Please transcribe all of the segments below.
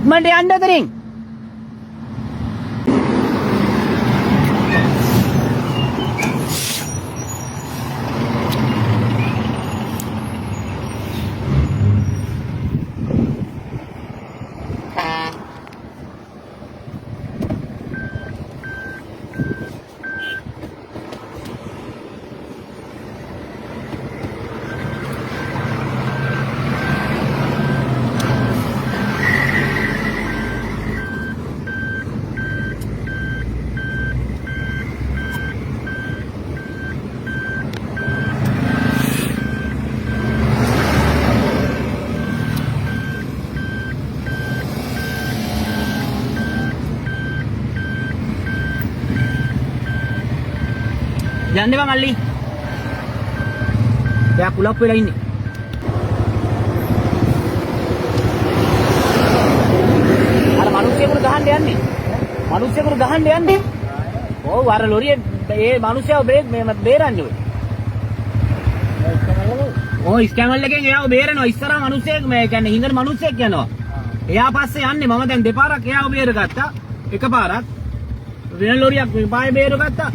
ඉක්මනට යන්න උතරින්. යන්න බං අල්ලි. එයා කුලප් වෙලා ඉන්නේ. අර මිනිස්සුන්ට ගහන්න යන්නේ. මිනිස්සුන්ට ගහන්න යන්නේ. ඔව් අර ලොරියේ ඒ මිනිස්සයා බේරන්නේ ඔය. ඔය ස්කැමල් එකෙන් එයාව බේරනවා. ඉස්සරහා මිනිස්සෙක් මේ කියන්නේ හිඟන මිනිස්සෙක් යනවා. එයා පස්සේ යන්නේ මම දැන් දෙපාරක් එයාව බේරගත්තා. එකපාරක් වෙන ලොරියක් මේ පායේ බේරගත්තා.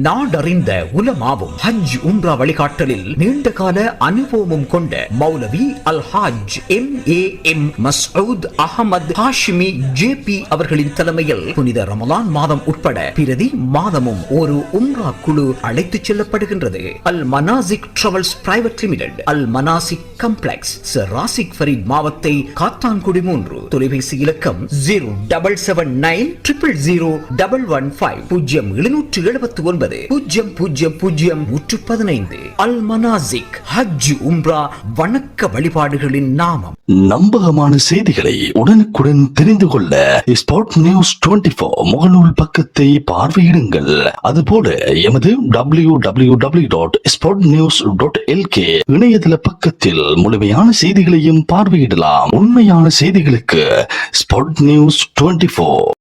நாடறிந்த உலமாவும் ஹஜ் உம்ரா வழிகாட்டலில் நீண்ட கால அனுபவமும் கொண்ட மௌலவி அல் ஹாஜ் MAM மஸ்ஊத் அஹமது ஹாஷிமி JP அவர்களின் தலைமையில் புனித ரமலான் மாதம் உட்பட பிரதி மாதமும் ஒரு உம்ரா குழு அழைத்துச் செல்லப்படுகின்றது. அல் மனாசிக் டிராவல்ஸ் பிரைவேட் லிமிடெட், அல் மனாசிக் காம்ப்ளெக்ஸ், சர் ராசிக் ஃபரீத் மாவத்தை காத்தான்குடி 3. தொலைபேசி இலக்கம் 0790000115 0779 000115. அல் மனாசிக் ஹஜ் உம்ரா வணக்க வழிபாடுகளின் நாமம். நம்பகமான செய்திகளை உடனுக்குடன் தெரிந்து கொள்ள ஸ்பாட் நியூஸ் 24 முகநூல் பக்கத்தை பார்வையிடுங்கள். அதுபோல எமது www.spotnews.lk இணையதள பக்கத்தில் முழுமையான செய்திகளையும் பார்வையிடலாம். உண்மையான செய்திகளுக்கு ஸ்பாட் நியூஸ் 24.